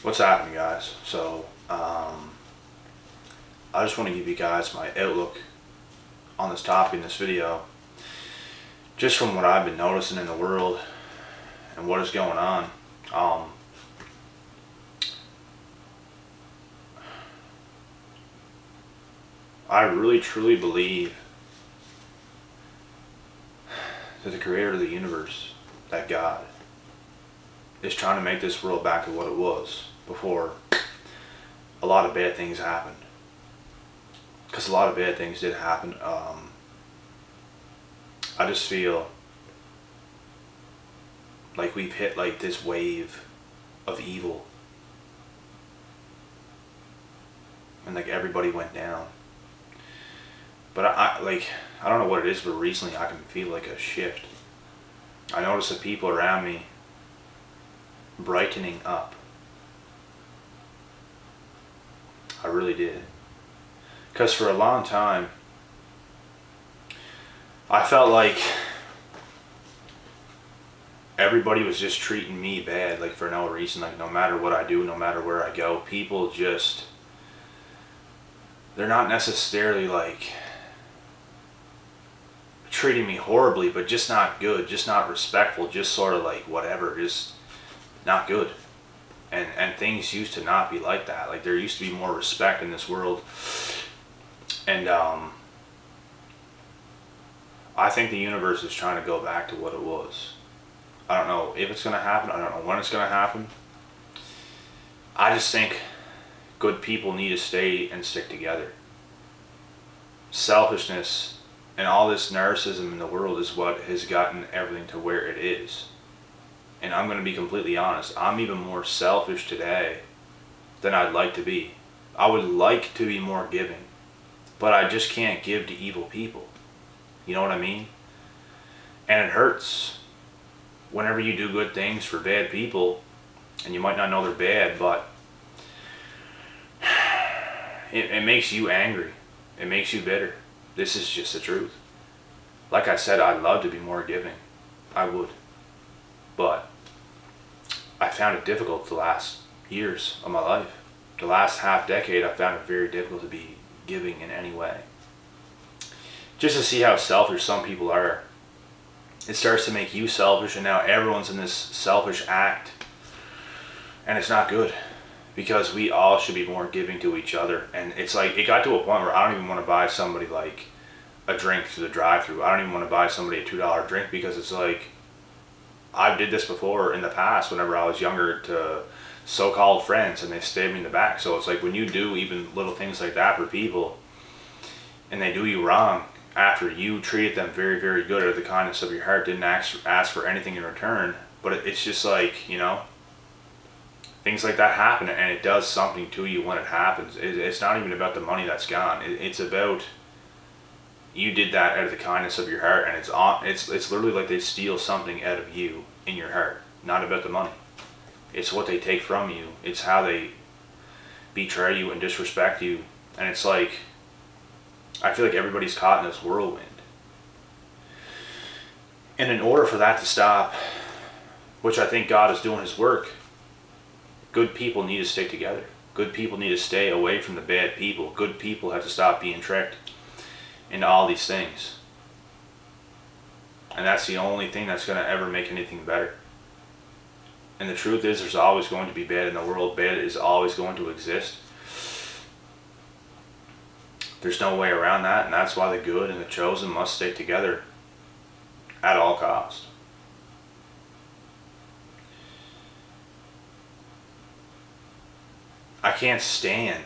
What's happening, guys? I just want to give you guys my outlook on this topic in this video, just from what I've been noticing in the world and what is going on. I really truly believe that the creator of the universe, that God, is trying to make this world back to what it was before a lot of bad things happened. Because a lot of bad things did happen. I just feel like we've hit like this wave of evil, and like everybody went down. But I don't know what it is, but recently I can feel like a shift. I notice the people around me brightening up. I really did. Because for a long time, I felt like everybody was just treating me bad, like for no reason. Like no matter what I do, no matter where I go, people just, they're not necessarily like treating me horribly, but just not good, just not respectful, just sort of like whatever, just not good. And things used to not be like that. Like there used to be more respect in this world. And I think the universe is trying to go back to what it was. I don't know if it's going to happen. I don't know when it's going to happen. I just think good people need to stay and stick together. Selfishness and all this narcissism in the world is what has gotten everything to where it is. And I'm going to be completely honest. I'm even more selfish today than I'd like to be. I would like to be more giving, but I just can't give to evil people. You know what I mean? And it hurts whenever you do good things for bad people, and you might not know they're bad, but it makes you angry. It makes you bitter. This is just the truth. Like I said, I'd love to be more giving. I would. But I found it difficult the last years of my life. The last half decade, I found it very difficult to be giving in any way. Just to see how selfish some people are. It starts to make you selfish, and now everyone's in this selfish act. And it's not good. Because we all should be more giving to each other. And it's like, it got to a point where I don't even want to buy somebody like a drink through the drive-thru. I don't even want to buy somebody a $2 drink, because it's like, I did this before in the past whenever I was younger to so-called friends, and they stabbed me in the back. So it's like when you do even little things like that for people and they do you wrong after you treated them very, very good out of the kindness of your heart, didn't ask for anything in return, but it's just like, you know, things like that happen, and it does something to you when it happens. It's not even about the money that's gone. It's about you did that out of the kindness of your heart, and it's literally like they steal something out of you in your heart. Not about the money. It's what they take from you. It's how they betray you and disrespect you. And it's like, I feel like everybody's caught in this whirlwind. And in order for that to stop, which I think God is doing his work, good people need to stick together. Good people need to stay away from the bad people. Good people have to stop being tricked into all these things. And that's the only thing that's going to ever make anything better. And the truth is, there's always going to be bad in the world. Bad is always going to exist. There's no way around that, and that's why the good and the chosen must stay together at all costs. I can't stand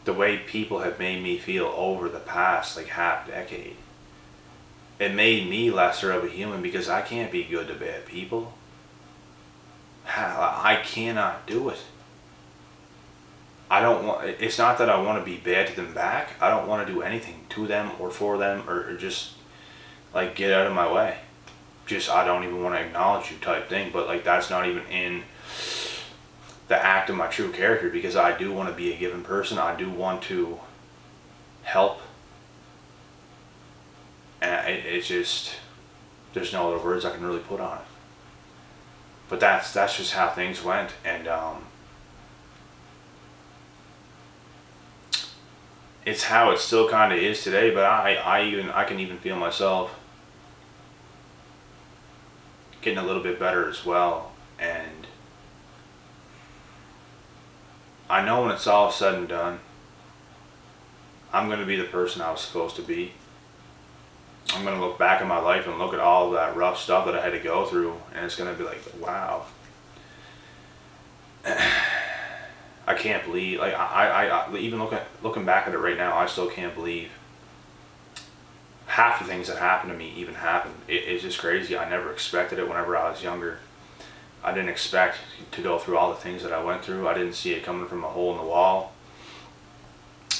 the way people have made me feel over the past like half decade. It made me lesser of a human, because I can't be good to bad people. I cannot do it. I don't want, it's not that I want to be bad to them back. I don't want to do anything to them or for them, or just like get out of my way. Just, I don't even want to acknowledge you type thing. But like, that's not even in the act of my true character, because I do want to be a given person. I do want to help. And it's just, there's no other words I can really put on it. But that's just how things went. And it's how it still kind of is today, but I can even feel myself getting a little bit better as well. And I know when it's all said and done, I'm going to be the person I was supposed to be. I'm going to look back at my life and look at all that rough stuff that I had to go through, and it's going to be like, wow. I can't believe, like, I even looking back at it right now, I still can't believe half the things that happened to me even happened. It's just crazy. I never expected it whenever I was younger. I didn't expect to go through all the things that I went through. I didn't see it coming from a hole in the wall.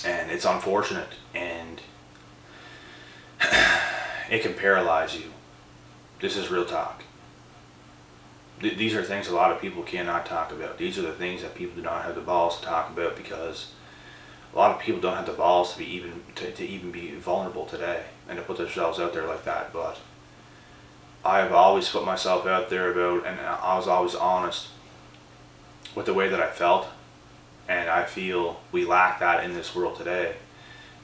And it's unfortunate, and it can paralyze you. This is real talk. These are things a lot of people cannot talk about. These are the things that people do not have the balls to talk about, because a lot of people don't have the balls to even be vulnerable today and to put themselves out there like that. But I have always put myself out there about, and I was always honest with the way that I felt. And I feel we lack that in this world today.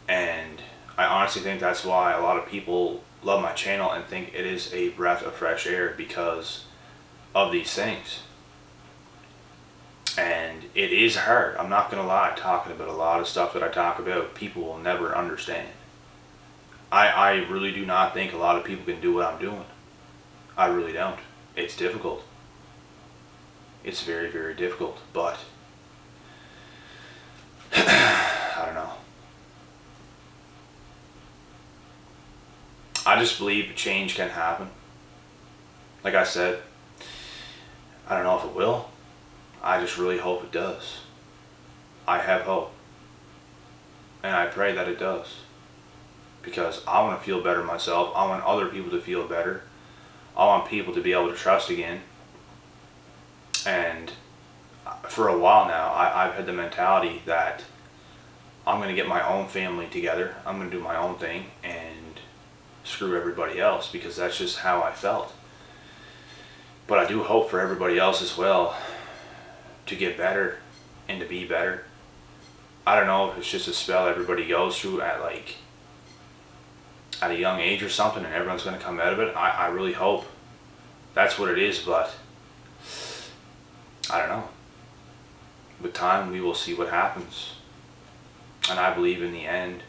And I honestly think that's why a lot of people love my channel and think it is a breath of fresh air, because of these things. And it is hard. I'm not going to lie, talking about a lot of stuff that I talk about, people will never understand. I really do not think a lot of people can do what I'm doing. I really don't. It's difficult. It's very, very difficult. But I don't know. I just believe change can happen. Like I said, I don't know if it will. I just really hope it does. I have hope. And I pray that it does. Because I want to feel better myself. I want other people to feel better. I want people to be able to trust again. And for a while now, I've had the mentality that I'm going to get my own family together. I'm going to do my own thing and screw everybody else, because that's just how I felt. But I do hope for everybody else as well to get better and to be better. I don't know if it's just a spell everybody goes through at a young age or something, and everyone's going to come out of it. I really hope that's what it is, but I don't know. With time, we will see what happens. And I believe in the end,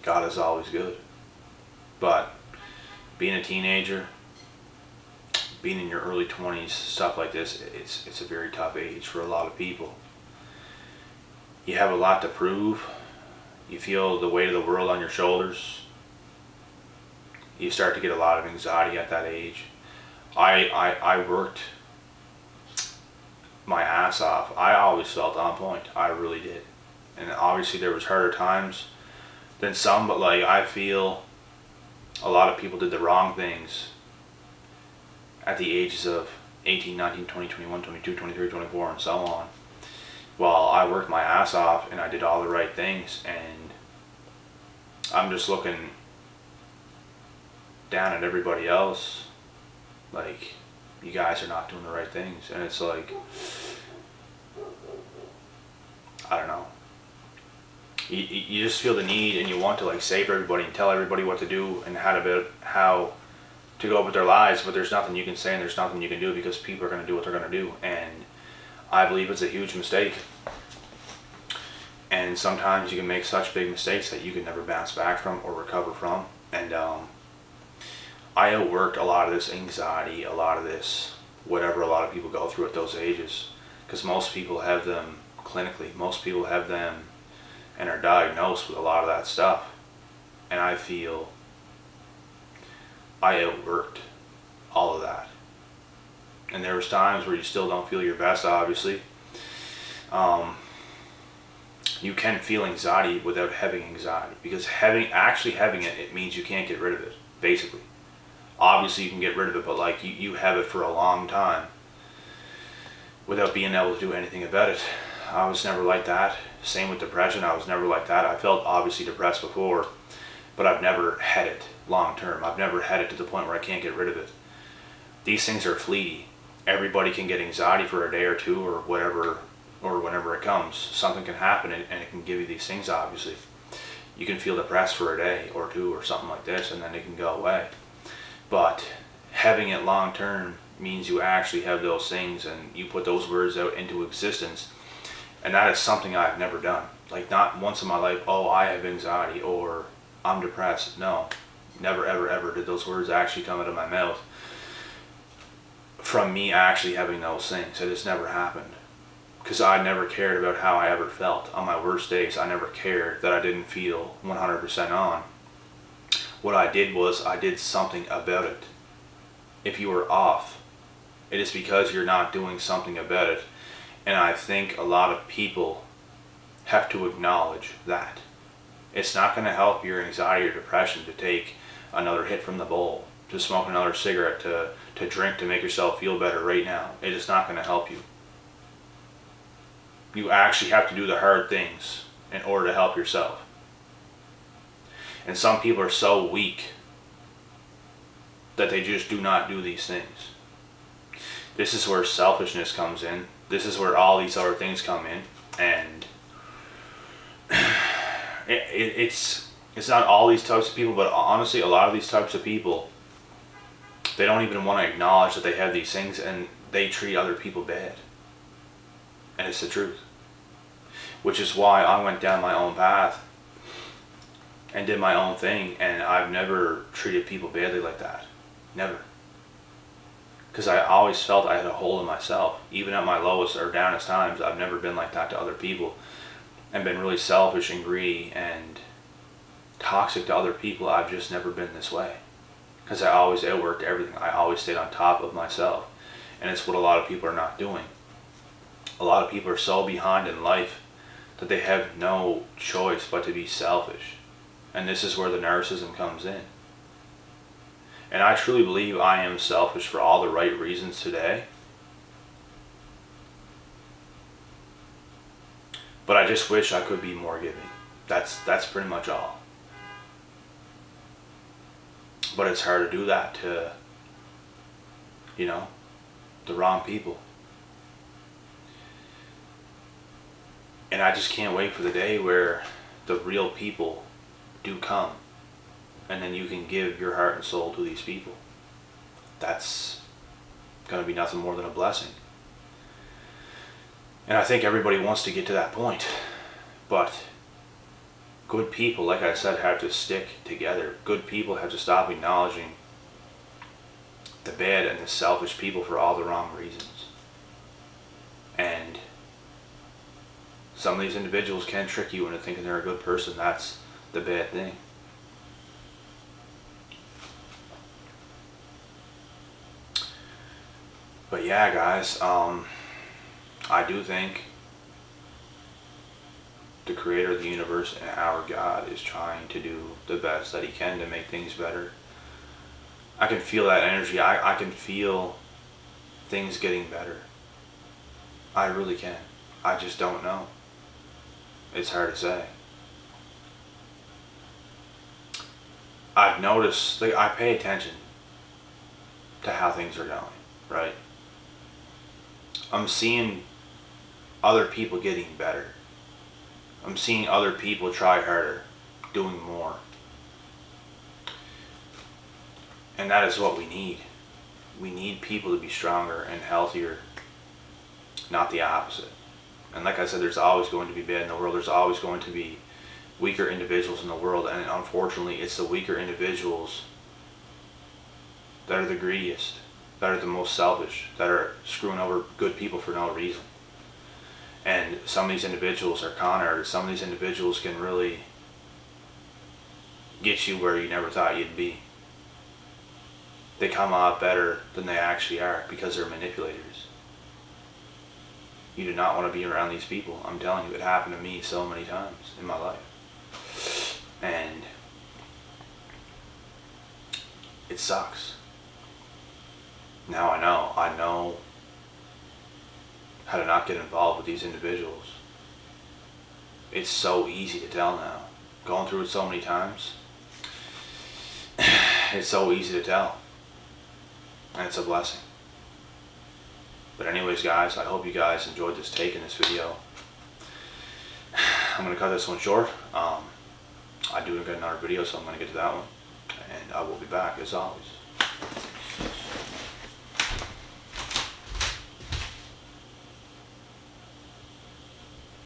God is always good. But being a teenager, being in your early 20s, stuff like this, it's a very tough age for a lot of people. You have a lot to prove. You feel the weight of the world on your shoulders. You start to get a lot of anxiety at that age. I worked my ass off. I always felt on point. I really did. And obviously there was harder times than some, but like, I feel a lot of people did the wrong things at the ages of 18, 19, 20, 21, 22, 23, 24, and so on. While I worked my ass off and I did all the right things, and I'm just looking down at everybody else like, you guys are not doing the right things. And it's like, I don't know. You just feel the need, and you want to like save everybody and tell everybody what to do and how to go about their lives, but there's nothing you can say and there's nothing you can do, because people are going to do what they're going to do. And I believe it's a huge mistake. And sometimes you can make such big mistakes that you can never bounce back from or recover from. And I outworked a lot of this anxiety, a lot of this whatever a lot of people go through at those ages, because most people have them clinically. Most people have them and are diagnosed with a lot of that stuff. And I feel I outworked all of that. And there was times where you still don't feel your best, obviously. You can feel anxiety without having anxiety, because actually having it, it means you can't get rid of it, basically. Obviously you can get rid of it, but like you have it for a long time without being able to do anything about it. I was never like that. Same with depression, I was never like that. I felt obviously depressed before, but I've never had it long term. I've never had it to the point where I can't get rid of it. These things are fleeting. Everybody can get anxiety for a day or two or whatever or whenever it comes, something can happen and it can give you these things. Obviously, you can feel depressed for a day or two or something like this, and then it can go away. But having it long term means you actually have those things and you put those words out into existence. And that is something I've never done. Like, not once in my life, oh, I have anxiety or I'm depressed. No, never, ever, ever did those words actually come out of my mouth from me actually having those things. It just never happened. Because I never cared about how I ever felt. On my worst days, I never cared that I didn't feel 100% on. What I did was I did something about it. If you were off, it is because you're not doing something about it. And I think a lot of people have to acknowledge that. It's not going to help your anxiety or depression to take another hit from the bowl, to smoke another cigarette, to drink to make yourself feel better right now. It is not going to help you. You actually have to do the hard things in order to help yourself. And some people are so weak that they just do not do these things. This is where selfishness comes in. This is where all these other things come in. And it's not all these types of people, but honestly, a lot of these types of people, they don't even want to acknowledge that they have these things, and they treat other people bad. And it's the truth. Which is why I went down my own path and did my own thing, and I've never treated people badly like that. Never. Because I always felt I had a hold on myself. Even at my lowest or downest times, I've never been like that to other people. And been really selfish and greedy and toxic to other people. I've just never been this way. Because I always outworked everything. I always stayed on top of myself. And it's what a lot of people are not doing. A lot of people are so behind in life that they have no choice but to be selfish. And this is where the narcissism comes in. And I truly believe I am selfish for all the right reasons today. But I just wish I could be more giving. That's pretty much all. But it's hard to do that to, the wrong people. And I just can't wait for the day where the real people do come. And then you can give your heart and soul to these people. That's going to be nothing more than a blessing. And I think everybody wants to get to that point. But good people, like I said, have to stick together. Good people have to stop acknowledging the bad and the selfish people for all the wrong reasons. And some of these individuals can trick you into thinking they're a good person. That's the bad thing. But yeah, guys, I do think the creator of the universe and our God is trying to do the best that he can to make things better. I can feel that energy. I can feel things getting better. I really can. I just don't know. It's hard to say. I've noticed, I pay attention to how things are going, right? I'm seeing other people getting better. I'm seeing other people try harder, doing more. And that is what we need. We need people to be stronger and healthier, not the opposite. And like I said, there's always going to be bad in the world. There's always going to be weaker individuals in the world. And unfortunately, it's the weaker individuals that are the greediest, that are the most selfish, that are screwing over good people for no reason. And some of these individuals are con artists. Some of these individuals can really get you where you never thought you'd be. They come out better than they actually are because they're manipulators. You do not want to be around these people. I'm telling you, it happened to me so many times in my life. And it sucks. Now I know how to not get involved with these individuals. It's so easy to tell now. Going through it so many times, it's so easy to tell. And it's a blessing. But anyways, guys, I hope you guys enjoyed this take in this video. I'm going to cut this one short. I do get another video, so I'm going to get to that one. And I will be back as always.